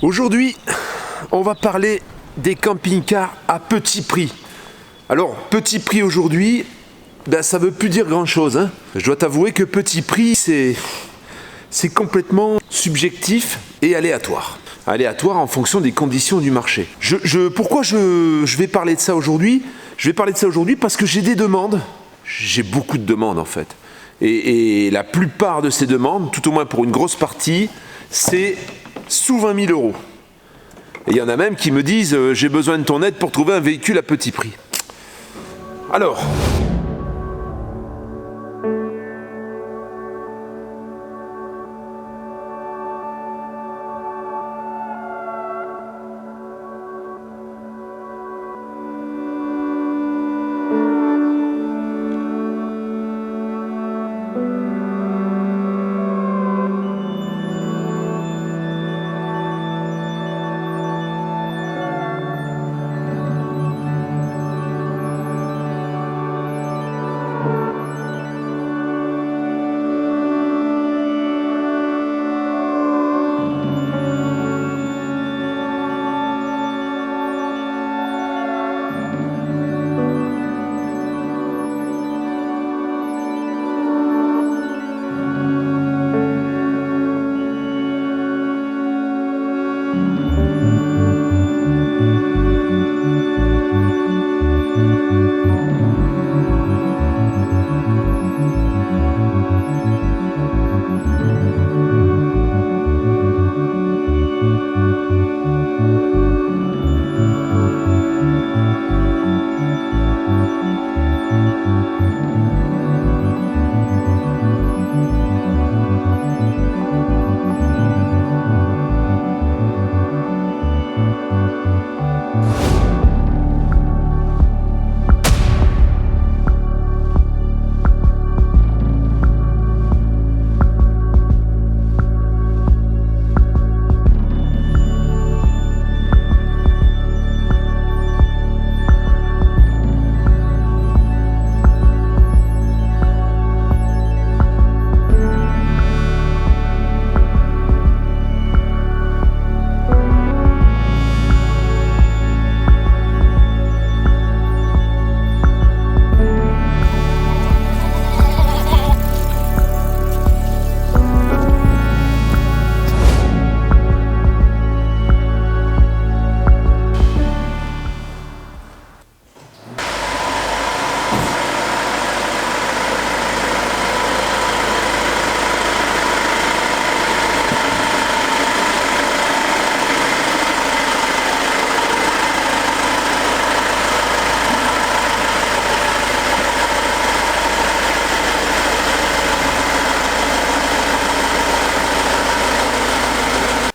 Aujourd'hui, on va parler des camping-cars à petit prix. Alors, petit prix aujourd'hui, ça veut plus dire grand-chose, hein. Je dois t'avouer que petit prix, c'est complètement subjectif et aléatoire. Aléatoire en fonction des conditions du marché. Pourquoi je vais parler de ça aujourd'hui? Je vais parler de ça aujourd'hui parce que j'ai des demandes. J'ai beaucoup de demandes en fait. Et la plupart de ces demandes, tout au moins pour une grosse partie, c'est sous 20 000 euros. Et il y en a même qui me disent j'ai besoin de ton aide pour trouver un véhicule à petit prix. Alors,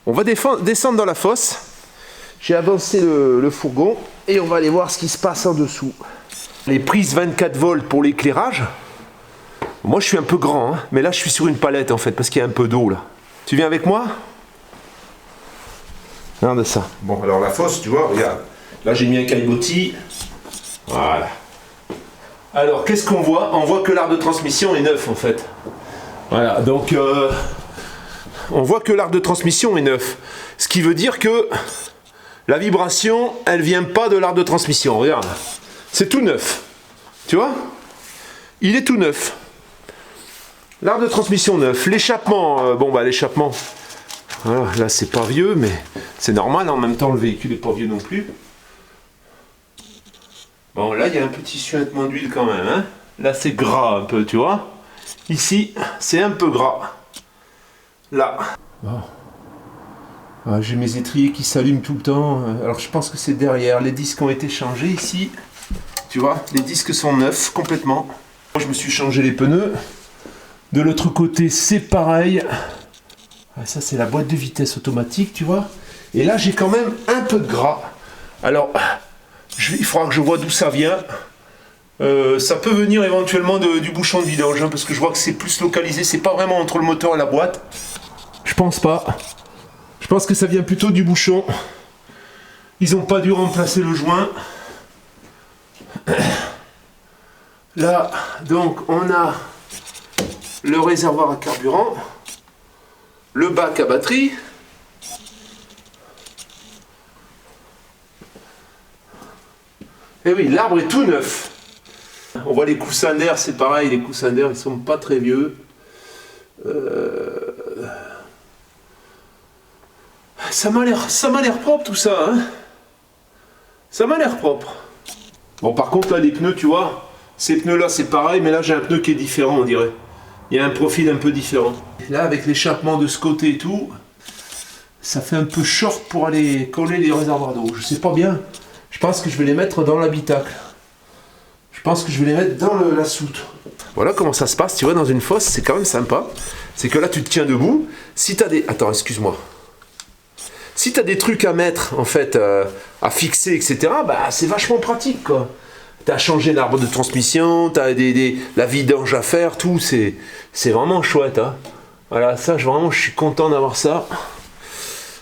on va descendre dans la fosse. J'ai avancé le fourgon et on va aller voir ce qui se passe en dessous. Les prises 24 volts pour l'éclairage. Moi je suis un peu grand, hein, mais là je suis sur une palette en fait parce qu'il y a un peu d'eau là. Tu viens avec moi? Regarde ça. Bon alors la fosse, tu vois, regarde. Là j'ai mis un caillebotis. Voilà. Alors qu'est-ce qu'on voit? On voit que l'arc de transmission est neuf en fait. Voilà, donc on voit que l'arc de transmission est neuf. Ce qui veut dire que la vibration, elle vient pas de l'arc de transmission. Regarde, c'est tout neuf. Tu vois? Il est tout neuf. L'arc de transmission neuf. L'échappement, l'échappement. Voilà, là c'est pas vieux, mais c'est normal. En même temps, le véhicule est pas vieux non plus. Bon, là il y a un petit suintement d'huile quand même. Hein. Là c'est gras un peu, tu vois? Ici, c'est un peu gras. Là. Bon. Ah, j'ai mes étriers qui s'allument tout le temps. Alors je pense que c'est derrière. Les disques ont été changés ici. Tu vois, les disques sont neufs complètement. Moi je me suis changé les pneus. De l'autre côté c'est pareil. Ah, ça c'est la boîte de vitesse automatique, tu vois. Et là j'ai quand même un peu de gras. Alors il faudra que je vois d'où ça vient. Ça peut venir éventuellement du bouchon de vidange, hein, parce que je vois que c'est plus localisé. C'est pas vraiment entre le moteur et la boîte. Je pense pas. Je pense que ça vient plutôt du bouchon. Ils n'ont pas dû remplacer le joint. Là, donc, on a le réservoir à carburant, le bac à batterie. Eh oui, l'arbre est tout neuf. On voit les coussins d'air, c'est pareil, les coussins d'air, ils sont pas très vieux. Ça m'a l'air propre tout ça, hein. Ça m'a l'air propre. Bon, par contre, là, les pneus, tu vois, ces pneus-là, c'est pareil, mais là, j'ai un pneu qui est différent, on dirait. Il y a un profil un peu différent. Là, avec l'échappement de ce côté et tout, ça fait un peu short pour aller coller les réservoirs d'eau. Je sais pas bien. Je pense que je vais les mettre dans l'habitacle. Je pense que je vais les mettre dans la soute. Voilà comment ça se passe, tu vois, dans une fosse, c'est quand même sympa. C'est que là, tu te tiens debout. Si tu as des... Attends, excuse-moi. Si tu as des trucs à mettre, en fait, à fixer, etc., bah, c'est vachement pratique, quoi. Tu as changé l'arbre de transmission, tu as la vidange à faire, tout, c'est vraiment chouette, hein. Voilà, ça, je suis content d'avoir ça.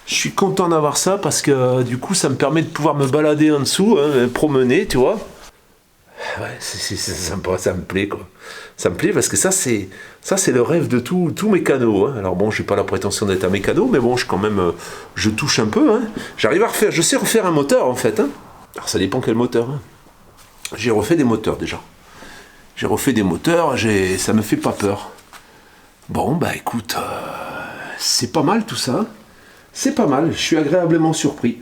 Je suis content d'avoir ça parce que, du coup, ça me permet de pouvoir me balader en dessous, hein, promener, tu vois. Ouais, c'est sympa, ça me plaît, quoi. Ça me plaît parce que ça c'est le rêve de tous mécanos, hein. Alors bon, j'ai pas la prétention d'être un mécano, mais bon, je touche un peu, hein. J'arrive à refaire, je sais refaire un moteur en fait, hein. Alors ça dépend quel moteur, hein. J'ai refait des moteurs déjà. J'ai refait des moteurs, ça me fait pas peur. Bon, bah écoute, c'est pas mal tout ça. C'est pas mal, je suis agréablement surpris.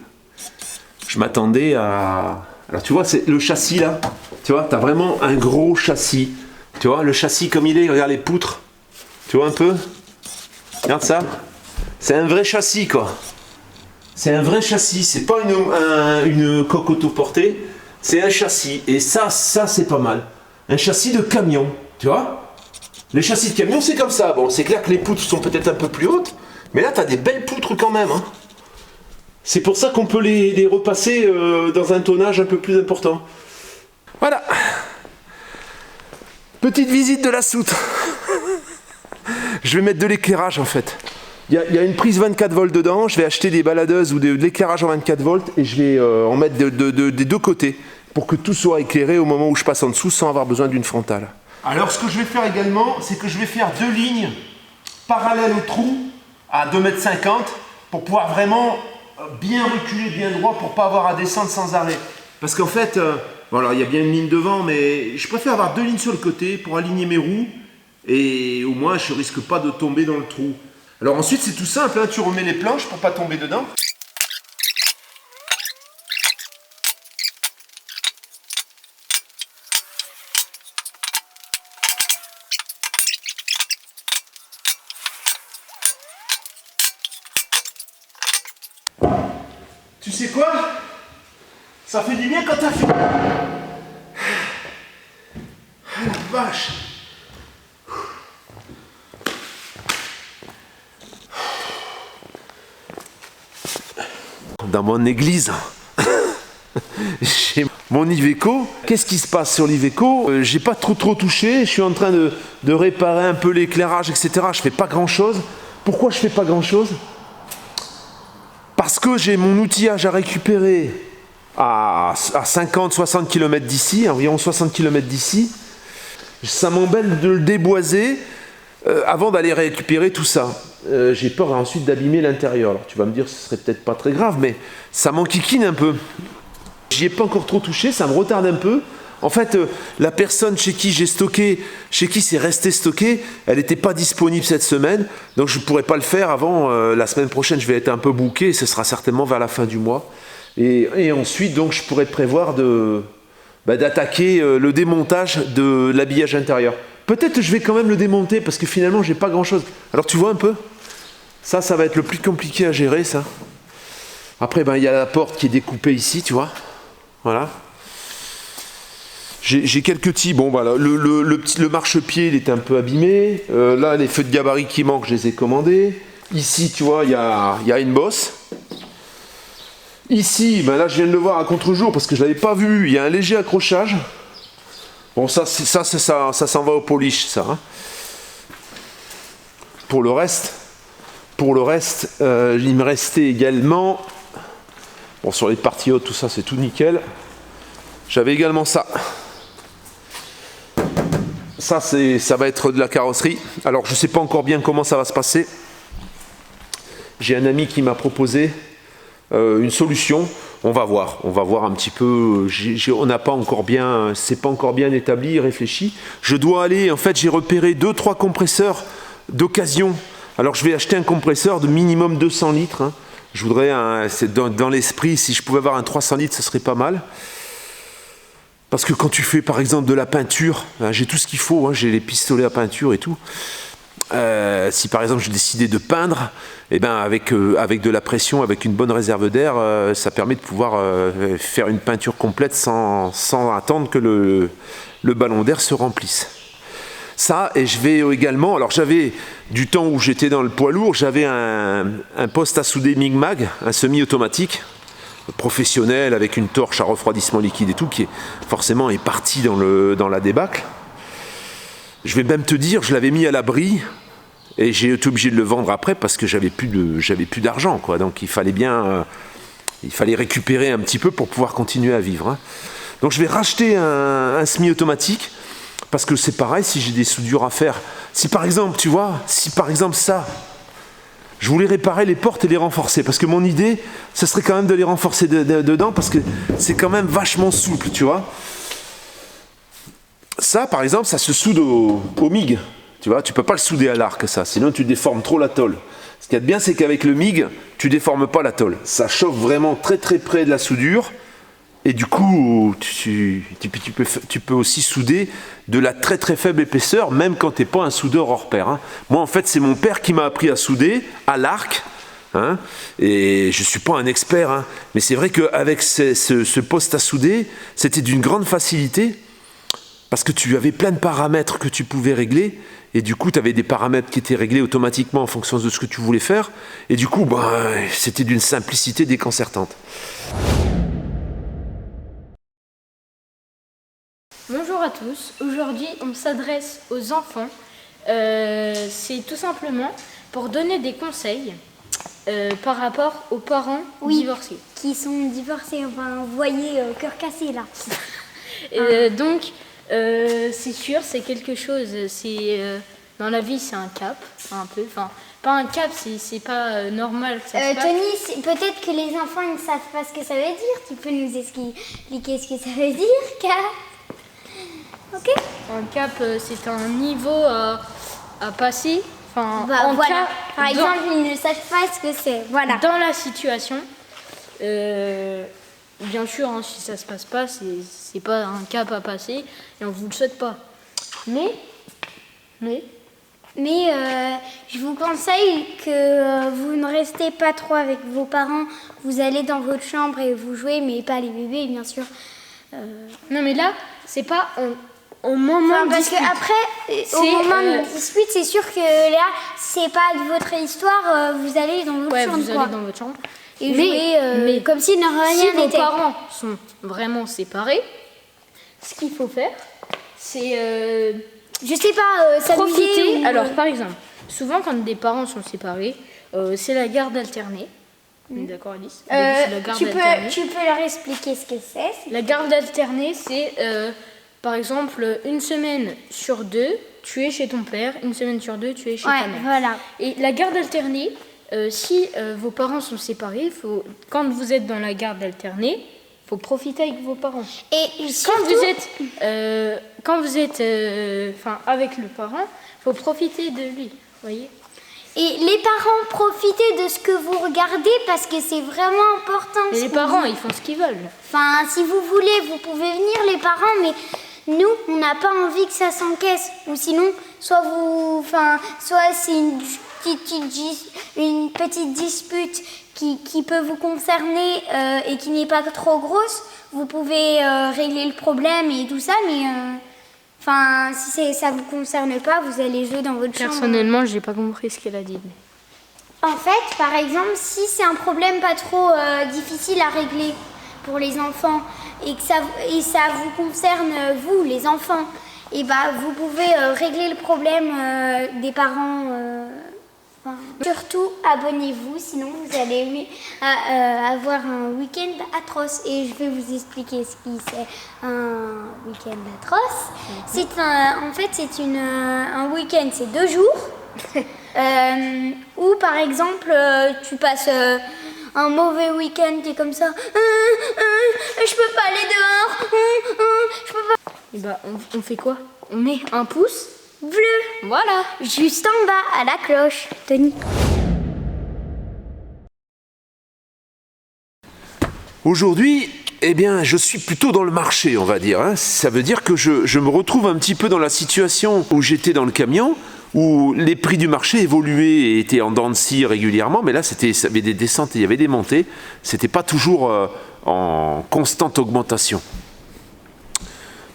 Je m'attendais à... Alors tu vois, c'est le châssis là, tu vois, t'as vraiment un gros châssis. Tu vois, le châssis comme il est, regarde les poutres. Tu vois un peu? Regarde ça. C'est un vrai châssis, quoi. C'est un vrai châssis, c'est pas une coque autoportée, c'est un châssis. Et ça c'est pas mal. Un châssis de camion, tu vois? Les châssis de camion, c'est comme ça. Bon, c'est clair que les poutres sont peut-être un peu plus hautes, mais là, t'as des belles poutres quand même, hein. C'est pour ça qu'on peut les repasser dans un tonnage un peu plus important. Voilà. Petite visite de la soute. Je vais mettre de l'éclairage en fait. Il y a une prise 24 volts dedans. Je vais acheter des baladeuses ou de l'éclairage en 24 volts et je vais en mettre des deux côtés pour que tout soit éclairé au moment où je passe en dessous sans avoir besoin d'une frontale. Alors ce que je vais faire également, c'est que je vais faire 2 lignes parallèles au trou à 2,50 m pour pouvoir vraiment bien reculer, bien droit pour pas avoir à descendre sans arrêt. Parce qu'en fait, bon alors il y a bien une ligne devant, mais je préfère avoir 2 lignes sur le côté pour aligner mes roues et au moins je risque pas de tomber dans le trou. Alors ensuite c'est tout simple, hein, tu remets les planches pour pas tomber dedans. Tu sais quoi? Ça fait du bien quand t'as fini. Ah la vache. Dans mon église, j'ai mon Iveco. Qu'est-ce qui se passe sur l'Iveco? J'ai pas trop touché. Je suis en train de réparer un peu l'éclairage, etc. Je fais pas grand chose. Pourquoi je fais pas grand chose? Parce que j'ai mon outillage à récupérer à 50-60 km d'ici, environ 60 km d'ici. Ça m'embête de le déboiser avant d'aller récupérer tout ça. J'ai peur ensuite d'abîmer l'intérieur. Alors tu vas me dire, ce serait peut-être pas très grave, mais ça m'enquiquine un peu. J'y ai pas encore trop touché, ça me retarde un peu. En fait, la personne chez qui j'ai stocké, chez qui c'est resté stocké, elle n'était pas disponible cette semaine, donc je ne pourrai pas le faire avant la semaine prochaine. Je vais être un peu booké, et ce sera certainement vers la fin du mois. Et ensuite, donc, je pourrais prévoir d'attaquer le démontage de l'habillage intérieur. Peut-être que je vais quand même le démonter parce que finalement, j'ai pas grand-chose. Alors, tu vois un peu? Ça va être le plus compliqué à gérer, ça. Après, il y a la porte qui est découpée ici, tu vois. Voilà. J'ai quelques petits, bon voilà, le marchepied il est un peu abîmé, là les feux de gabarit qui manquent je les ai commandés, ici tu vois il y a une bosse, ici là je viens de le voir à contre-jour parce que je ne l'avais pas vu, il y a un léger accrochage, bon ça s'en va au polish ça, hein. Pour le reste il me restait également, bon sur les parties hautes tout ça c'est tout nickel, j'avais également ça. Ça va être de la carrosserie. Alors je ne sais pas encore bien comment ça va se passer. J'ai un ami qui m'a proposé une solution. On va voir un petit peu. On n'a pas encore bien, c'est pas encore bien établi, réfléchi. Je dois aller, en fait, j'ai repéré 2-3 compresseurs d'occasion. Alors je vais acheter un compresseur de minimum 200 litres. Hein. Je voudrais, dans l'esprit, si je pouvais avoir un 300 litres, ce serait pas mal. Parce que quand tu fais par exemple de la peinture, hein, j'ai tout ce qu'il faut, hein, j'ai les pistolets à peinture et tout. Si par exemple je décidais de peindre, eh ben avec de la pression, avec une bonne réserve d'air, ça permet de pouvoir faire une peinture complète sans attendre que le ballon d'air se remplisse. Ça, et je vais également, alors j'avais, du temps où j'étais dans le poids lourd, j'avais un poste à souder Mig-Mag, un semi-automatique, professionnel, avec une torche à refroidissement liquide et tout, qui forcément est parti dans la débâcle. Je vais même te dire, je l'avais mis à l'abri et j'ai été obligé de le vendre après parce que j'avais plus d'argent, quoi. Donc il fallait récupérer un petit peu pour pouvoir continuer à vivre. Hein. Donc je vais racheter un semi-automatique parce que c'est pareil, si j'ai des soudures à faire. Si par exemple, tu vois, ça, je voulais réparer les portes et les renforcer parce que mon idée, ce serait quand même de les renforcer dedans parce que c'est quand même vachement souple, tu vois. Ça, par exemple, ça se soude au MIG. Tu vois, tu peux pas le souder à l'arc, ça. Sinon, tu déformes trop la tôle. Ce qu'il y a de bien, c'est qu'avec le MIG, tu déformes pas la tôle. Ça chauffe vraiment très très près de la soudure. Et du coup, tu peux aussi souder de la très très faible épaisseur, même quand tu n'es pas un soudeur hors pair. Hein. Moi, en fait, c'est mon père qui m'a appris à souder à l'arc. Hein, et je ne suis pas un expert. Hein, mais c'est vrai qu'avec ce poste à souder, c'était d'une grande facilité. Parce que tu avais plein de paramètres que tu pouvais régler, et du coup, tu avais des paramètres qui étaient réglés automatiquement en fonction de ce que tu voulais faire, et du coup, c'était d'une simplicité déconcertante. Bonjour à tous, aujourd'hui on s'adresse aux enfants, c'est tout simplement pour donner des conseils par rapport aux parents divorcés. Qui sont divorcés, enfin, vous voyez, cœur cassé là. Donc, c'est sûr, c'est quelque chose, dans la vie c'est un cap, un peu, enfin pas un cap, c'est pas normal que ça se passe. Tony, peut-être que les enfants ne savent pas ce que ça veut dire, tu peux nous expliquer ce que ça veut dire, cap? Ok. Un cap, c'est un niveau à passer, enfin voilà. Par exemple, ils ne savent pas ce que c'est, voilà. Dans la situation, bien sûr, hein, si ça se passe pas, c'est pas un cap à passer et on vous le souhaite pas. Mais je vous conseille que vous ne restez pas trop avec vos parents. Vous allez dans votre chambre et vous jouez, mais pas les bébés, bien sûr. Non, mais là, c'est pas au moment de dispute. Parce qu'après, au moment de dispute, c'est sûr que là, c'est pas de votre histoire. Vous allez dans votre chambre. Vous allez dans votre chambre. Et jouer comme si rien n'était. Si vos parents sont vraiment séparés, ce qu'il faut faire, c'est je sais pas, profiter. Alors, par exemple, souvent quand des parents sont séparés, c'est la garde alternée. D'accord, Alice? Tu peux leur expliquer ce que c'est? La garde alternée, c'est par exemple une semaine sur 2, tu es chez ton père, une semaine sur 2, tu es chez ta mère. Voilà. Et la garde alternée, si vos parents sont séparés, quand vous êtes dans la garde alternée, il faut profiter avec vos parents. Et surtout, quand vous êtes avec le parent, il faut profiter de lui, voyez. Et les parents, profitez de ce que vous regardez parce que c'est vraiment important. Mais les parents, ils font ce qu'ils veulent. Enfin, si vous voulez, vous pouvez venir les parents, mais nous, on n'a pas envie que ça s'encaisse. Ou sinon, soit c'est une petite dispute qui peut vous concerner et qui n'est pas trop grosse. Vous pouvez régler le problème et tout ça, mais si ça vous concerne pas, vous allez jouer dans votre chambre. Personnellement, j'ai pas compris ce qu'elle a dit. En fait, par exemple, si c'est un problème pas trop difficile à régler pour les enfants et que ça vous concerne vous, les enfants, et vous pouvez régler le problème des parents. Surtout, abonnez-vous, sinon vous allez avoir un week-end atroce. Et je vais vous expliquer ce qui c'est un week-end atroce. En fait, c'est un week-end, c'est 2 jours. Où par exemple, tu passes un mauvais week-end, t'es comme ça. Je peux pas aller dehors. Je peux pas. Et bah, on fait quoi? On met un pouce bleu. Voilà. Juste en bas, à la cloche. Tony. Aujourd'hui, eh bien, je suis plutôt dans le marché, on va dire. Hein. Ça veut dire que je me retrouve un petit peu dans la situation où j'étais dans le camion, où les prix du marché évoluaient et étaient en dents de scie régulièrement, mais là, ça avait des descentes et il y avait des montées. C'était pas toujours en constante augmentation.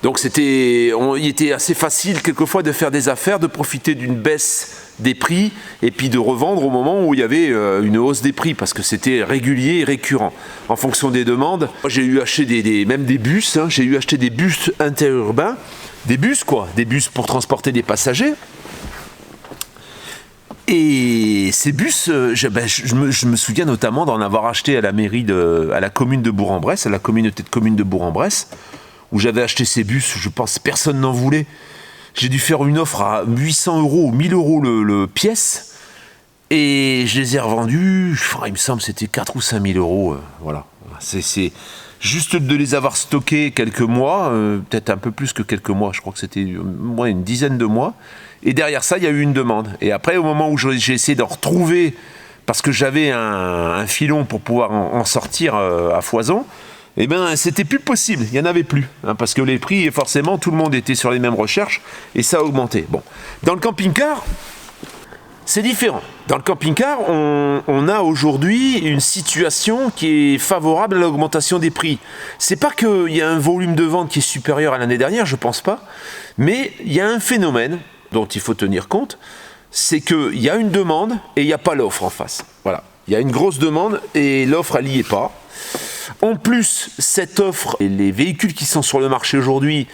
Donc il était assez facile quelquefois de faire des affaires, de profiter d'une baisse des prix et puis de revendre au moment où il y avait une hausse des prix parce que c'était régulier et récurrent en fonction des demandes. Moi, j'ai eu acheté même des bus, hein, j'ai eu acheté des bus interurbains, des bus pour transporter des passagers. Et ces bus, je me souviens notamment d'en avoir acheté à la commune de Bourg-en-Bresse, à la communauté de communes de Bourg-en-Bresse, où j'avais acheté ces bus, je pense que personne n'en voulait. J'ai dû faire une offre à 800 € ou 1000 € le pièce, et je les ai revendus, il me semble que c'était 4 ou 5 000 €. Voilà. C'est juste de les avoir stockés quelques mois, peut-être un peu plus que quelques mois, je crois que c'était une dizaine de mois. Et derrière ça, il y a eu une demande. Et après, au moment où j'ai essayé d'en retrouver, parce que j'avais un filon pour pouvoir en sortir à foison, eh bien, c'était plus possible, il n'y en avait plus. Hein, parce que les prix, forcément, tout le monde était sur les mêmes recherches, et ça a augmenté. Bon. Dans le camping-car, c'est différent. Dans le camping-car, on a aujourd'hui une situation qui est favorable à l'augmentation des prix. C'est pas qu'il y a un volume de vente qui est supérieur à l'année dernière, je pense pas, mais il y a un phénomène dont il faut tenir compte, c'est qu'il y a une demande et il n'y a pas l'offre en face. Voilà. Il y a une grosse demande et l'offre, elle n'y est pas. En plus, cette offre, et les véhicules qui sont sur le marché aujourd'hui,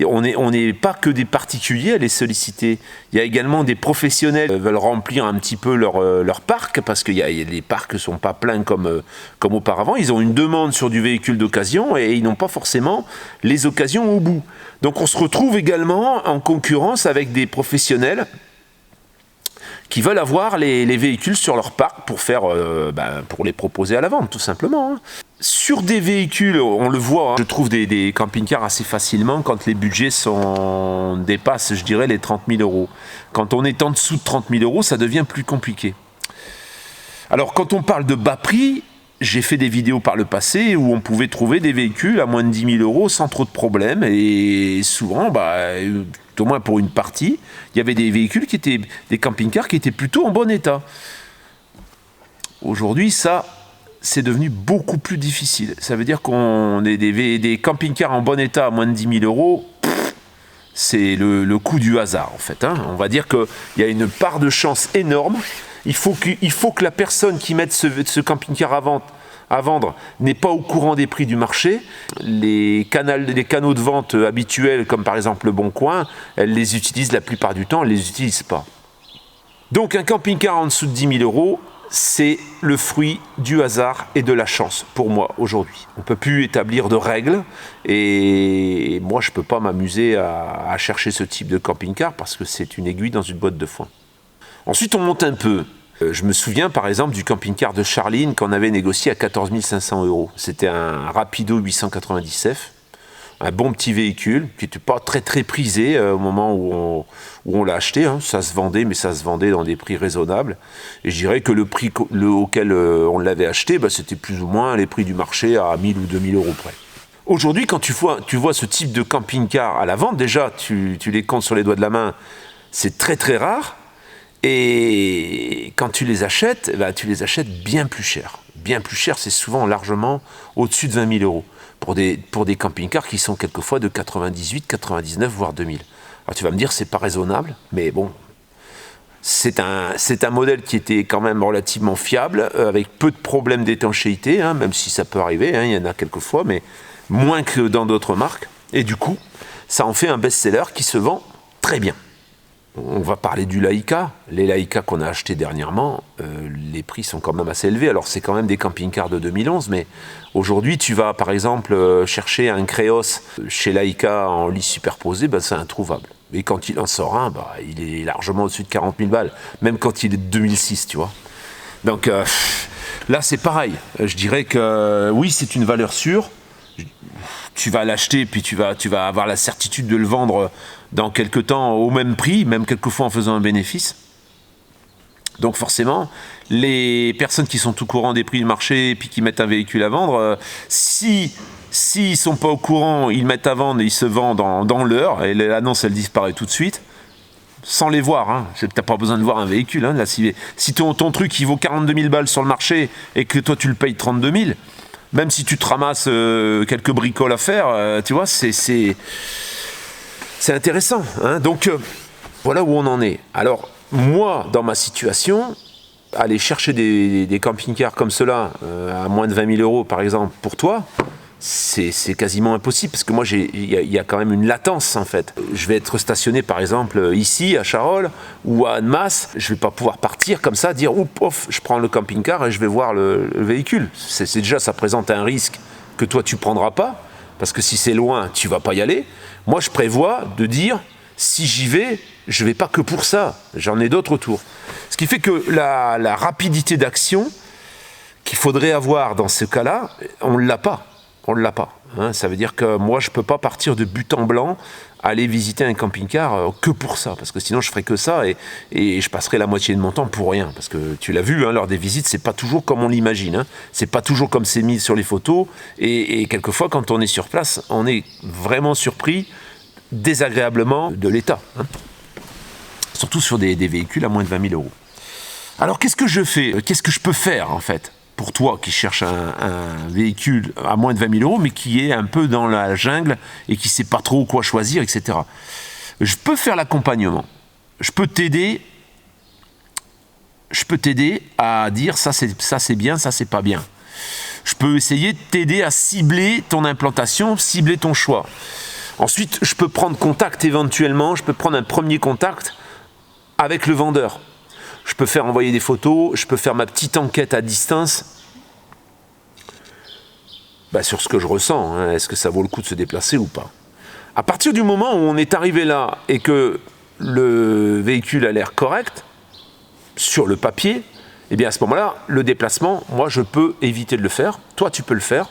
on n'est pas que des particuliers à les solliciter. Il y a également des professionnels qui veulent remplir un petit peu leur parc, parce que les parcs ne sont pas pleins comme auparavant. Ils ont une demande sur du véhicule d'occasion et ils n'ont pas forcément les occasions au bout. Donc on se retrouve également en concurrence avec des professionnels qui veulent avoir les véhicules sur leur parc pour les proposer à la vente, tout simplement. Hein. Sur des véhicules, on le voit, hein, je trouve des camping-cars assez facilement quand les budgets dépassent, je dirais, les 30 000 €. Quand on est en dessous de 30 000 €, ça devient plus compliqué. Alors, quand on parle de bas prix, j'ai fait des vidéos par le passé où on pouvait trouver des véhicules à moins de 10 000 € sans trop de problèmes. Et souvent, au moins pour une partie, il y avait des véhicules des camping-cars qui étaient plutôt en bon état. Aujourd'hui, ça, c'est devenu beaucoup plus difficile. Ça veut dire qu'on est des camping-cars en bon état à moins de 10 000 €, c'est le coup du hasard, en fait. Hein. On va dire qu'il y a une part de chance énorme. Il faut que la personne qui mette ce camping-car à vendre n'est pas au courant des prix du marché. Les canaux de vente habituels, comme par exemple le Bon Coin, elle les utilise la plupart du temps, elle ne les utilise pas. Donc un camping-car en dessous de 10 000 €, c'est le fruit du hasard et de la chance pour moi aujourd'hui. On ne peut plus établir de règles et moi je ne peux pas m'amuser à chercher ce type de camping-car parce que c'est une aiguille dans une botte de foin. Ensuite on monte un peu. Je me souviens par exemple du camping-car de Charline qu'on avait négocié à 14 500 €. C'était un Rapido 899, un bon petit véhicule qui n'était pas très très prisé au moment où on l'a acheté. Hein. Ça se vendait, mais ça se vendait dans des prix raisonnables. Et je dirais que le prix auquel on l'avait acheté, c'était plus ou moins les prix du marché à 1000 ou 2000 € près. Aujourd'hui, quand tu vois ce type de camping-car à la vente, déjà tu les comptes sur les doigts de la main, c'est très très rare. Et quand tu les achètes, tu les achètes bien plus cher. Bien plus cher, c'est souvent largement au-dessus de 20 000 € pour des camping-cars qui sont quelquefois de 98, 99, voire 2000. Alors tu vas me dire, c'est pas raisonnable, mais bon, c'est un modèle qui était quand même relativement fiable, avec peu de problèmes d'étanchéité, hein, même si ça peut arriver, hein, il y en a quelquefois, mais moins que dans d'autres marques. Et du coup, ça en fait un best-seller qui se vend très bien. On va parler du Laika. Les Laika qu'on a achetés dernièrement, les prix sont quand même assez élevés. Alors c'est quand même des camping-cars de 2011, mais aujourd'hui tu vas par exemple chercher un Créos chez Laika en lit superposé, c'est introuvable. Et quand il en sort un, il est largement au-dessus de 40 000 balles, même quand il est de 2006, tu vois. Donc Là, c'est pareil. Je dirais que oui, c'est une valeur sûre. Tu vas l'acheter, puis tu vas avoir la certitude de le vendre dans quelques temps au même prix, même quelquefois en faisant un bénéfice. Donc forcément, les personnes qui sont au courant des prix du marché et puis qui mettent un véhicule à vendre, s'ils ne sont pas au courant, ils mettent à vendre et ils se vendent dans l'heure, et l'annonce elle disparaît tout de suite, sans les voir. Hein. Tu n'as pas besoin de voir un véhicule. Hein. Là, si ton truc il vaut 42 000 balles sur le marché et que toi tu le payes 32 000, même si tu te ramasses quelques bricoles à faire, tu vois, c'est intéressant. Hein. Donc voilà où on en est. Alors, moi, dans ma situation, aller chercher des camping-cars comme cela, à moins de 20 000 euros par exemple, pour toi, c'est quasiment impossible, parce que moi, il y a quand même une latence en fait. Je vais être stationné par exemple ici, à Charolles, ou à Annemasse, je ne vais pas pouvoir partir comme ça, dire ouf, je prends le camping-car et je vais voir le véhicule. C'est déjà, ça présente un risque que toi tu ne prendras pas, parce que si c'est loin, tu ne vas pas y aller. Moi, je prévois de dire, si j'y vais, je ne vais pas que pour ça, j'en ai d'autres autour. Ce qui fait que la rapidité d'action qu'il faudrait avoir dans ce cas-là, on ne l'a pas. On ne l'a pas. Hein. Ça veut dire que moi, je ne peux pas partir de but en blanc, aller visiter un camping-car que pour ça, parce que sinon, je ferais que ça et je passerais la moitié de mon temps pour rien. Parce que tu l'as vu, hein, lors des visites, c'est pas toujours comme on l'imagine. Hein. C'est pas toujours comme c'est mis sur les photos. Et quelquefois, quand on est sur place, on est vraiment surpris désagréablement de l'état. Hein. Surtout sur des véhicules à moins de 20 000 euros. Alors, qu'est-ce que je fais? Qu'est-ce que je peux faire, en fait, pour toi qui cherche un véhicule à moins de 20 000 euros, mais qui est un peu dans la jungle et qui ne sait pas trop quoi choisir, etc. Je peux faire l'accompagnement. Je peux t'aider à dire ça c'est bien, ça c'est pas bien. Je peux essayer de t'aider à cibler ton implantation, cibler ton choix. Ensuite, je peux prendre contact éventuellement, je peux prendre un premier contact avec le vendeur. Je peux faire envoyer des photos, je peux faire ma petite enquête à distance sur ce que je ressens. Hein. Est-ce que ça vaut le coup de se déplacer ou pas? À partir du moment où on est arrivé là et que le véhicule a l'air correct, sur le papier, eh bien à ce moment-là, le déplacement, moi je peux éviter de le faire, toi tu peux le faire,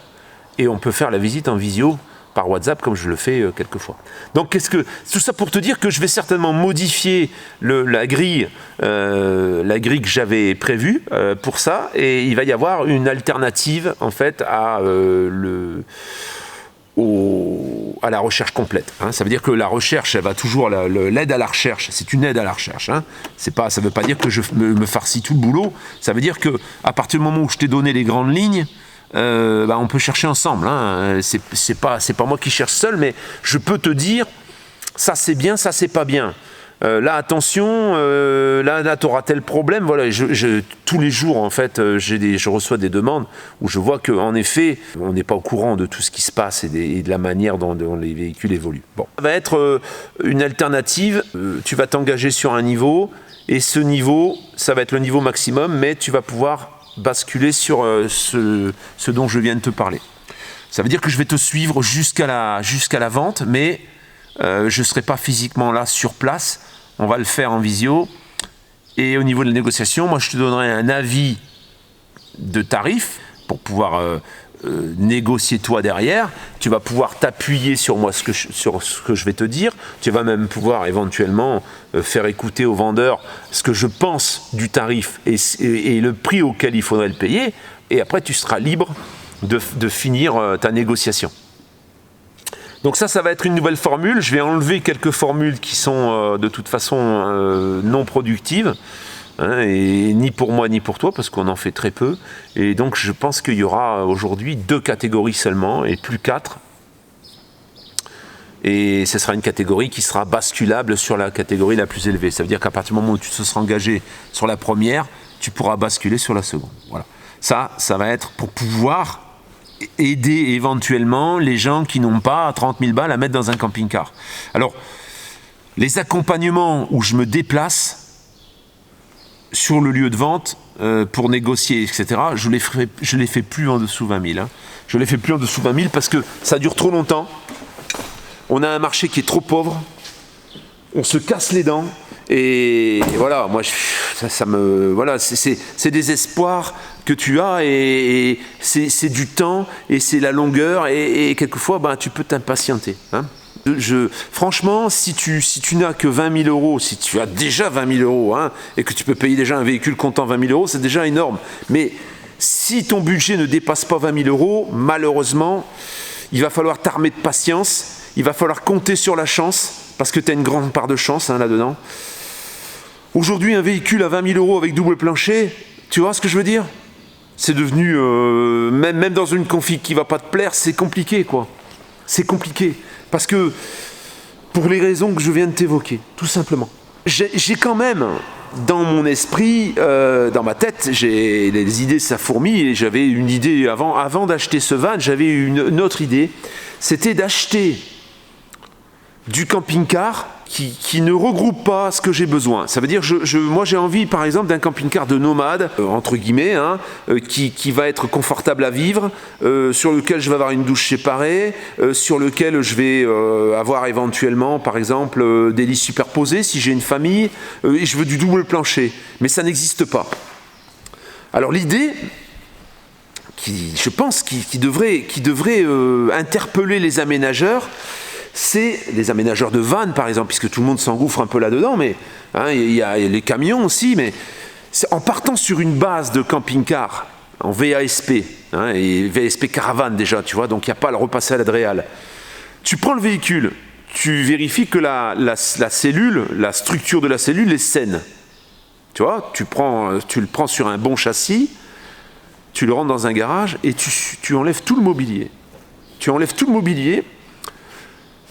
et on peut faire la visite en visio par WhatsApp comme je le fais quelquefois. Donc tout ça pour te dire que je vais certainement modifier la grille que j'avais prévue pour ça, et il va y avoir une alternative en fait à la recherche complète. Hein. Ça veut dire que la recherche, elle va toujours l'aide à la recherche. C'est une aide à la recherche. Hein. Ça ne veut pas dire que je me farcis tout le boulot. Ça veut dire que à partir du moment où je t'ai donné les grandes lignes, on peut chercher ensemble. Hein. C'est pas moi qui cherche seul, mais je peux te dire ça c'est bien, ça c'est pas bien. Là attention, là tu auras tel problème. Voilà, tous les jours en fait, je reçois des demandes où je vois qu'en effet, on n'est pas au courant de tout ce qui se passe et de la manière dont les véhicules évoluent. Bon, ça va être une alternative. Tu vas t'engager sur un niveau, et ce niveau, ça va être le niveau maximum, mais tu vas pouvoir basculer sur ce dont je viens de te parler. Ça veut dire que je vais te suivre jusqu'à la vente, mais je ne serai pas physiquement là sur place. On va le faire en visio. Et au niveau de la négociation, moi je te donnerai un avis de tarif pour pouvoir négocier toi derrière. Tu vas pouvoir t'appuyer sur moi, sur ce que je vais te dire. Tu vas même pouvoir éventuellement faire écouter au vendeur ce que je pense du tarif et le prix auquel il faudrait le payer. Et après, tu seras libre de finir ta négociation. Donc ça va être une nouvelle formule. Je vais enlever quelques formules qui sont de toute façon non productives. Hein, et ni pour moi ni pour toi, parce qu'on en fait très peu. Et donc je pense qu'il y aura aujourd'hui 2 catégories seulement, et plus 4. Et ce sera une catégorie qui sera basculable sur la catégorie la plus élevée. Ça veut dire qu'à partir du moment où tu te seras engagé sur la première, tu pourras basculer sur la seconde. Voilà. Ça va être pour pouvoir aider éventuellement les gens qui n'ont pas 30 000 balles à mettre dans un camping-car. Alors, les accompagnements où je me déplace sur le lieu de vente pour négocier, etc., je les fais plus en dessous 20 000. Hein. Je les fais plus en dessous 20 000 parce que ça dure trop longtemps. On a un marché qui est trop pauvre. On se casse les dents. Et voilà, moi, voilà, c'est des espoirs que tu as, et c'est du temps, et c'est la longueur, et quelquefois, tu peux t'impatienter. Hein. Franchement, si tu n'as que 20 000 euros, si tu as déjà 20 000 euros, hein, et que tu peux payer déjà un véhicule comptant 20 000 euros, c'est déjà énorme. Mais si ton budget ne dépasse pas 20 000 euros, malheureusement, il va falloir t'armer de patience, il va falloir compter sur la chance, parce que tu as une grande part de chance hein, là-dedans. Aujourd'hui, un véhicule à 20 000 euros avec double plancher, tu vois ce que je veux dire? C'est devenu, même dans une config qui ne va pas te plaire, c'est compliqué, quoi. C'est compliqué. Parce que, pour les raisons que je viens de t'évoquer, tout simplement. J'ai quand même, dans mon esprit, dans ma tête, les idées, ça fourmille, et j'avais une idée, avant d'acheter ce van, j'avais une autre idée, c'était d'acheter du camping-car qui ne regroupe pas ce que j'ai besoin. Ça veut dire, moi j'ai envie par exemple d'un camping-car de nomade, entre guillemets, hein, qui va être confortable à vivre, sur lequel je vais avoir une douche séparée, sur lequel je vais avoir éventuellement par exemple des lits superposés si j'ai une famille, et je veux du double plancher. Mais ça n'existe pas. Alors l'idée, je pense, qui devrait interpeller les aménageurs, c'est les aménageurs de vannes par exemple, puisque tout le monde s'engouffre un peu là-dedans, mais hein, il y a les camions aussi, mais en partant sur une base de camping-car en VASP, hein, et VASP caravane déjà, tu vois, donc il n'y a pas à le repasser à l'Adréal. Tu prends le véhicule, tu vérifies que la cellule, la structure de la cellule est saine. Tu vois, tu le prends sur un bon châssis, tu le rentres dans un garage et tu enlèves tout le mobilier. Tu enlèves tout le mobilier.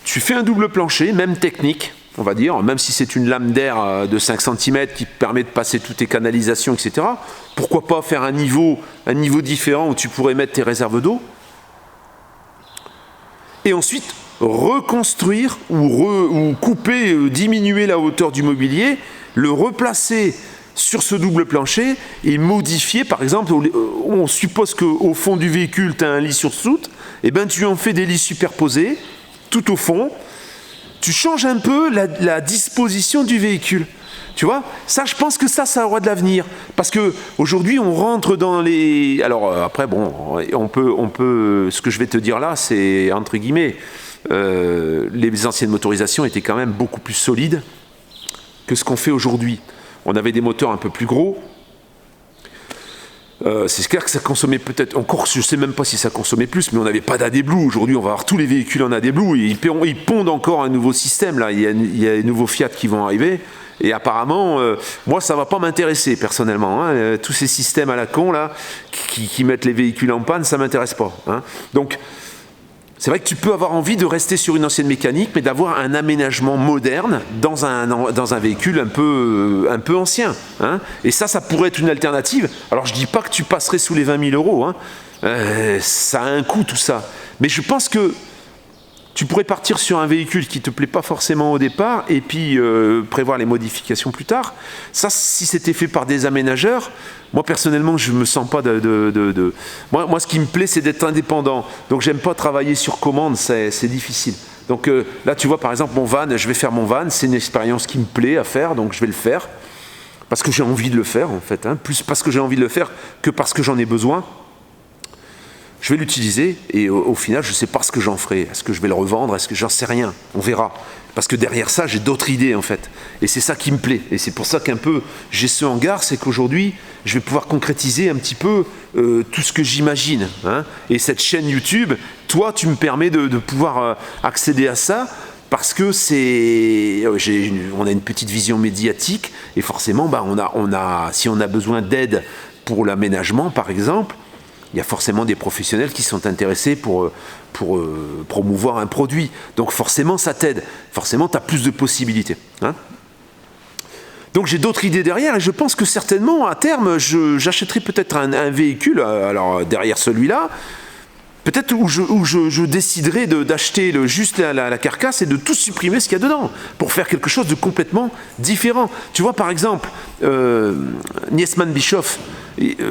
Tu fais un double plancher, même technique, on va dire, même si c'est une lame d'air de 5 cm qui permet de passer toutes tes canalisations, etc. Pourquoi pas faire un niveau différent où tu pourrais mettre tes réserves d'eau? Et ensuite, reconstruire ou couper, diminuer la hauteur du mobilier, le replacer sur ce double plancher et modifier, par exemple, on suppose qu'au fond du véhicule, tu as un lit sur soute, et bien tu en fais des lits superposés, tout au fond, tu changes un peu la disposition du véhicule. Tu vois, ça, je pense que ça aura de l'avenir. Parce qu'aujourd'hui, on rentre dans les... Alors, après, bon, on peut... Ce que je vais te dire là, c'est, entre guillemets, les anciennes motorisations étaient quand même beaucoup plus solides que ce qu'on fait aujourd'hui. On avait des moteurs un peu plus gros. C'est clair que ça consommait peut-être encore, je ne sais même pas si ça consommait plus, mais on n'avait pas d'AD Blue. Aujourd'hui, on va avoir tous les véhicules en AD Blue, et ils pondent encore un nouveau système. Là. Il y a des nouveaux Fiat qui vont arriver, et apparemment, moi, ça ne va pas m'intéresser personnellement. Hein. Tous ces systèmes à la con là, qui mettent les véhicules en panne, ça ne m'intéresse pas. Hein. Donc, c'est vrai que tu peux avoir envie de rester sur une ancienne mécanique, mais d'avoir un aménagement moderne dans un véhicule un peu ancien. Hein. Et ça pourrait être une alternative. Alors je ne dis pas que tu passerais sous les 20 000 euros. Hein. Ça a un coût tout ça. Mais je pense que tu pourrais partir sur un véhicule qui ne te plaît pas forcément au départ et puis prévoir les modifications plus tard. Ça, si c'était fait par des aménageurs, moi personnellement, je ne me sens pas Moi, ce qui me plaît, c'est d'être indépendant. Donc, j'aime pas travailler sur commande, c'est difficile. Donc là, tu vois, par exemple, mon van, je vais faire mon van. C'est une expérience qui me plaît à faire, donc je vais le faire. Parce que j'ai envie de le faire, en fait. Hein, plus parce que j'ai envie de le faire que parce que j'en ai besoin. Je vais l'utiliser et au final, je ne sais pas ce que j'en ferai. Est-ce que je vais le revendre? Est-ce que j'en sais rien? On verra. Parce que derrière ça, j'ai d'autres idées en fait. Et c'est ça qui me plaît. Et c'est pour ça qu'un peu, j'ai ce hangar, c'est qu'aujourd'hui, je vais pouvoir concrétiser un petit peu tout ce que j'imagine. Hein. Et cette chaîne YouTube, toi, tu me permets de pouvoir accéder à ça. Parce que on a une petite vision médiatique. Et forcément, si on a besoin d'aide pour l'aménagement, par exemple, il y a forcément des professionnels qui sont intéressés pour promouvoir un produit. Donc forcément, ça t'aide. Forcément, tu as plus de possibilités. Hein. Donc j'ai d'autres idées derrière et je pense que certainement, à terme, j'achèterai peut-être un véhicule, alors derrière celui-là, peut-être où je déciderai d'acheter juste la carcasse et de tout supprimer ce qu'il y a dedans pour faire quelque chose de complètement différent. Tu vois, par exemple, Niesman Bischoff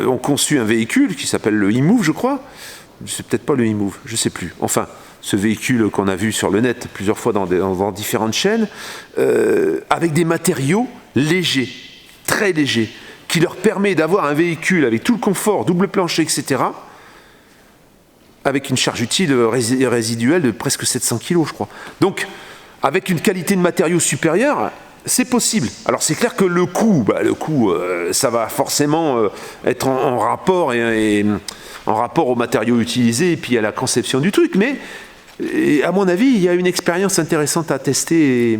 ont conçu un véhicule qui s'appelle le e-Move, je crois. C'est peut-être pas le e-Move, je sais plus. Enfin, ce véhicule qu'on a vu sur le net plusieurs fois dans différentes chaînes, avec des matériaux légers, très légers, qui leur permet d'avoir un véhicule avec tout le confort, double plancher, etc., avec une charge utile résiduelle de presque 700 kg, je crois. Donc, avec une qualité de matériaux supérieure, c'est possible. Alors, c'est clair que le coût, ça va forcément être en rapport en rapport aux matériaux utilisés et puis à la conception du truc. Mais, à mon avis, il y a une expérience intéressante à tester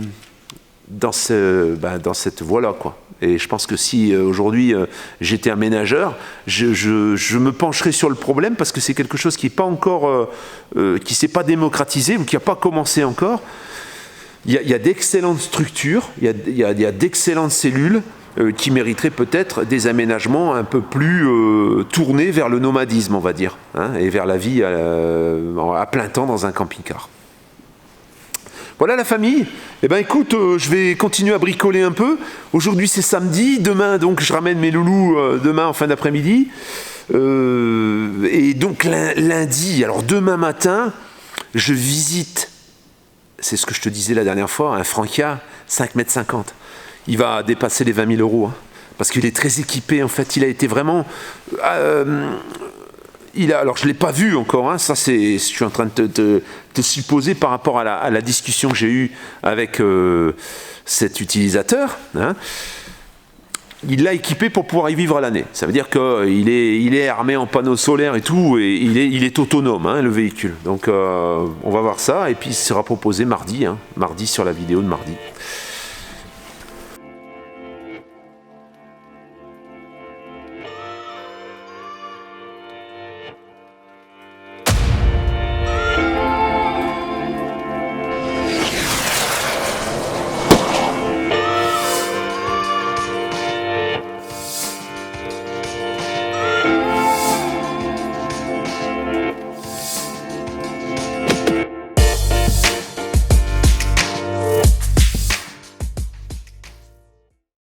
dans cette voie-là, quoi. Et je pense que si aujourd'hui j'étais un ménageur, je me pencherais sur le problème parce que c'est quelque chose qui n'est pas encore, qui s'est pas démocratisé ou qui n'a pas commencé encore. Il y a d'excellentes structures, il y a d'excellentes cellules qui mériteraient peut-être des aménagements un peu plus tournés vers le nomadisme, on va dire, hein, et vers la vie à plein temps dans un camping-car. Voilà la famille. Eh ben écoute, je vais continuer à bricoler un peu. Aujourd'hui c'est samedi, demain donc je ramène mes loulous demain en fin d'après-midi. Et donc lundi, alors demain matin, je visite, c'est ce que je te disais la dernière fois, un Frankia 5,50 m. Il va dépasser les 20 000 euros, hein, parce qu'il est très équipé en fait. Il a été vraiment... alors je ne l'ai pas vu encore, hein, ça je suis en train de te supposer par rapport à la discussion que j'ai eue avec cet utilisateur. Hein. Il l'a équipé pour pouvoir y vivre à l'année. Ça veut dire qu'il est armé en panneaux solaires et tout, et il est autonome, hein, le véhicule. Donc on va voir ça, et puis il sera proposé mardi sur la vidéo de mardi.